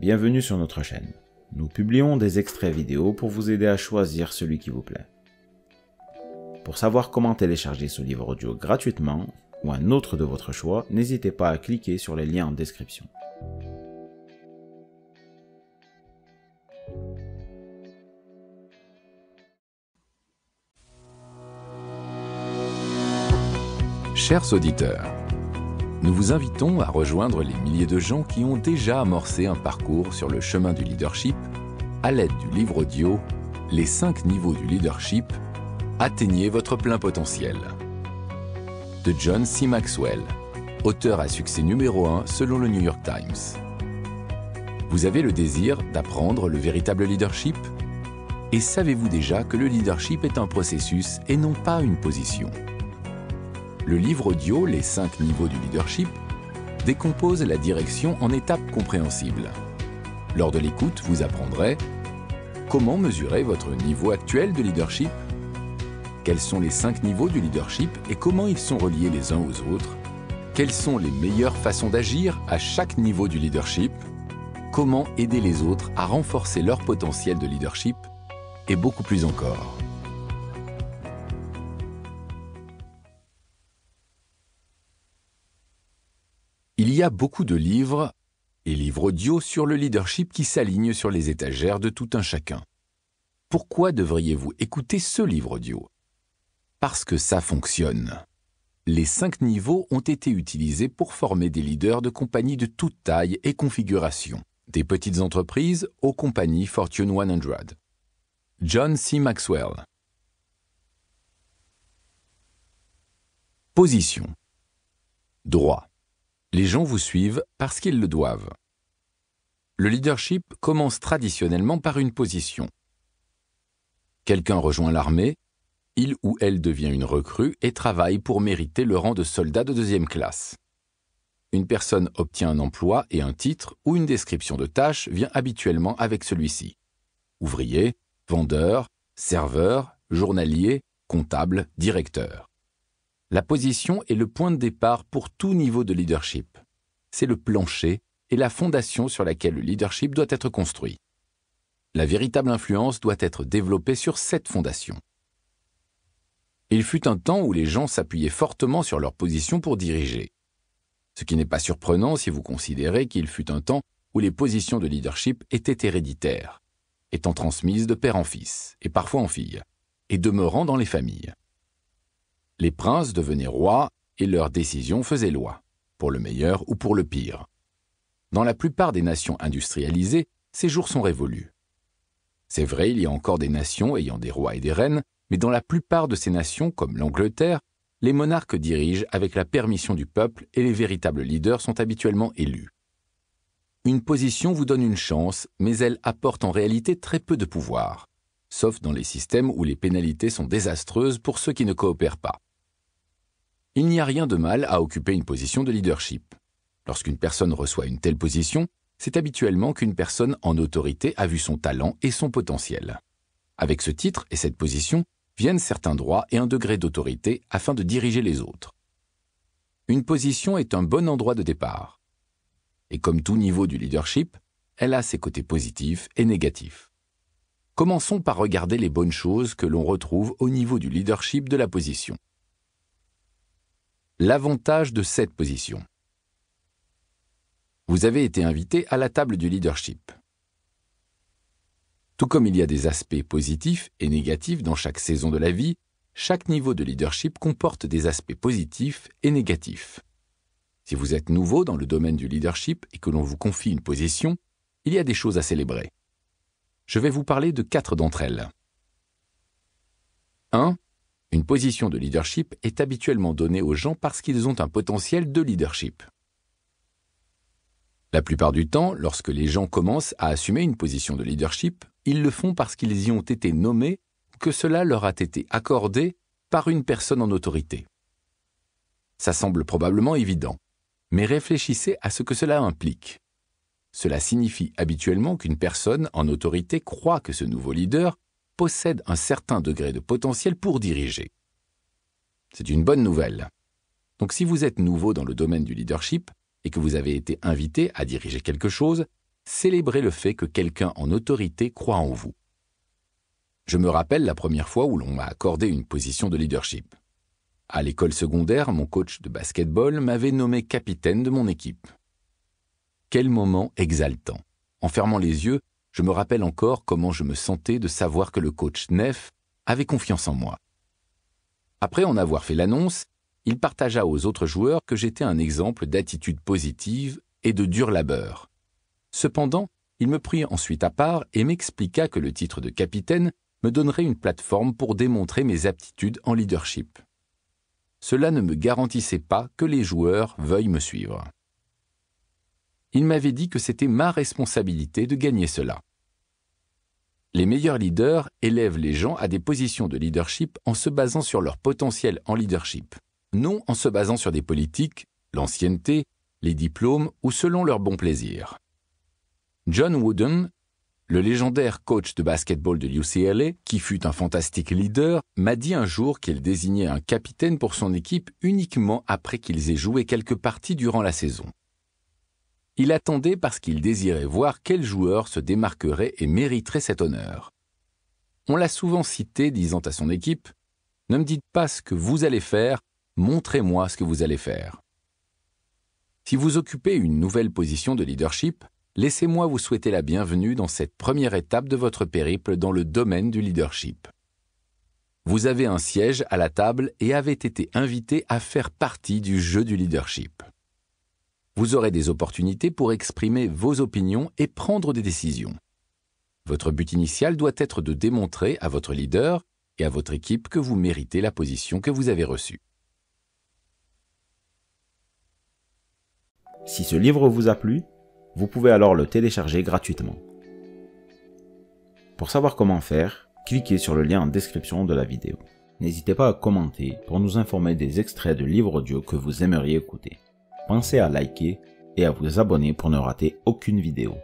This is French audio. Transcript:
bienvenue sur notre chaîne. Nous publions des extraits vidéo pour vous aider à choisir celui qui vous plaît. Pour savoir comment télécharger ce livre audio gratuitement, ou un autre de votre choix, n'hésitez pas à cliquer sur les liens en description. Chers auditeurs, nous vous invitons à rejoindre les milliers de gens qui ont déjà amorcé un parcours sur le chemin du leadership à l'aide du livre audio « Les 5 niveaux du leadership, atteignez votre plein potentiel » de John C. Maxwell, auteur à succès numéro 1 selon le New York Times. Vous avez le désir d'apprendre le véritable leadership? Et savez-vous déjà que le leadership est un processus et non pas une position? Le livre audio « Les 5 niveaux du leadership » décompose la direction en étapes compréhensibles. Lors de l'écoute, vous apprendrez comment mesurer votre niveau actuel de leadership, quels sont les 5 niveaux du leadership et comment ils sont reliés les uns aux autres, quelles sont les meilleures façons d'agir à chaque niveau du leadership, comment aider les autres à renforcer leur potentiel de leadership et beaucoup plus encore. Il y a beaucoup de livres et livres audio sur le leadership qui s'alignent sur les étagères de tout un chacun. Pourquoi devriez-vous écouter ce livre audio? Parce que ça fonctionne. Les 5 niveaux ont été utilisés pour former des leaders de compagnies de toute taille et configuration, des petites entreprises aux compagnies Fortune 100. John C. Maxwell. Position. Droit. Les gens vous suivent parce qu'ils le doivent. Le leadership commence traditionnellement par une position. Quelqu'un rejoint l'armée, il ou elle devient une recrue et travaille pour mériter le rang de soldat de 2e classe. Une personne obtient un emploi et un titre ou une description de tâche vient habituellement avec celui-ci. Ouvrier, vendeur, serveur, journalier, comptable, directeur. La position est le point de départ pour tout niveau de leadership. C'est le plancher et la fondation sur laquelle le leadership doit être construit. La véritable influence doit être développée sur cette fondation. Il fut un temps où les gens s'appuyaient fortement sur leur position pour diriger. Ce qui n'est pas surprenant si vous considérez qu'il fut un temps où les positions de leadership étaient héréditaires, étant transmises de père en fils, et parfois en fille, et demeurant dans les familles. Les princes devenaient rois et leurs décisions faisaient loi, pour le meilleur ou pour le pire. Dans la plupart des nations industrialisées, ces jours sont révolus. C'est vrai, il y a encore des nations ayant des rois et des reines, mais dans la plupart de ces nations, comme l'Angleterre, les monarques dirigent avec la permission du peuple et les véritables leaders sont habituellement élus. Une position vous donne une chance, mais elle apporte en réalité très peu de pouvoir, sauf dans les systèmes où les pénalités sont désastreuses pour ceux qui ne coopèrent pas. Il n'y a rien de mal à occuper une position de leadership. Lorsqu'une personne reçoit une telle position, c'est habituellement qu'une personne en autorité a vu son talent et son potentiel. Avec ce titre et cette position viennent certains droits et un degré d'autorité afin de diriger les autres. Une position est un bon endroit de départ. Et comme tout niveau du leadership, elle a ses côtés positifs et négatifs. Commençons par regarder les bonnes choses que l'on retrouve au niveau du leadership de la position. L'avantage de cette position. Vous avez été invité à la table du leadership. Tout comme il y a des aspects positifs et négatifs dans chaque saison de la vie, chaque niveau de leadership comporte des aspects positifs et négatifs. Si vous êtes nouveau dans le domaine du leadership et que l'on vous confie une position, il y a des choses à célébrer. Je vais vous parler de 4 d'entre elles. 1. Une position de leadership est habituellement donnée aux gens parce qu'ils ont un potentiel de leadership. La plupart du temps, lorsque les gens commencent à assumer une position de leadership, ils le font parce qu'ils y ont été nommés ou que cela leur a été accordé par une personne en autorité. Ça semble probablement évident, mais réfléchissez à ce que cela implique. Cela signifie habituellement qu'une personne en autorité croit que ce nouveau leader possède un certain degré de potentiel pour diriger. C'est une bonne nouvelle. Donc si vous êtes nouveau dans le domaine du leadership et que vous avez été invité à diriger quelque chose, célébrez le fait que quelqu'un en autorité croit en vous. Je me rappelle la première fois où l'on m'a accordé une position de leadership. À l'école secondaire, mon coach de basketball m'avait nommé capitaine de mon équipe. Quel moment exaltant! En fermant les yeux, je me rappelle encore comment je me sentais de savoir que le coach Neff avait confiance en moi. Après en avoir fait l'annonce, il partagea aux autres joueurs que j'étais un exemple d'attitude positive et de dur labeur. Cependant, il me prit ensuite à part et m'expliqua que le titre de capitaine me donnerait une plateforme pour démontrer mes aptitudes en leadership. Cela ne me garantissait pas que les joueurs veuillent me suivre. Il m'avait dit que c'était ma responsabilité de gagner cela. Les meilleurs leaders élèvent les gens à des positions de leadership en se basant sur leur potentiel en leadership, non en se basant sur des politiques, l'ancienneté, les diplômes ou selon leur bon plaisir. John Wooden, le légendaire coach de basketball de UCLA, qui fut un fantastique leader, m'a dit un jour qu'il désignait un capitaine pour son équipe uniquement après qu'ils aient joué quelques parties durant la saison. Il attendait parce qu'il désirait voir quel joueur se démarquerait et mériterait cet honneur. On l'a souvent cité disant à son équipe « Ne me dites pas ce que vous allez faire, montrez-moi ce que vous allez faire ». Si vous occupez une nouvelle position de leadership, laissez-moi vous souhaiter la bienvenue dans cette première étape de votre périple dans le domaine du leadership. Vous avez un siège à la table et avez été invité à faire partie du jeu du leadership. Vous aurez des opportunités pour exprimer vos opinions et prendre des décisions. Votre but initial doit être de démontrer à votre leader et à votre équipe que vous méritez la position que vous avez reçue. Si ce livre vous a plu, vous pouvez alors le télécharger gratuitement. Pour savoir comment faire, cliquez sur le lien en description de la vidéo. N'hésitez pas à commenter pour nous informer des extraits de livres audio que vous aimeriez écouter. Pensez à liker et à vous abonner pour ne rater aucune vidéo.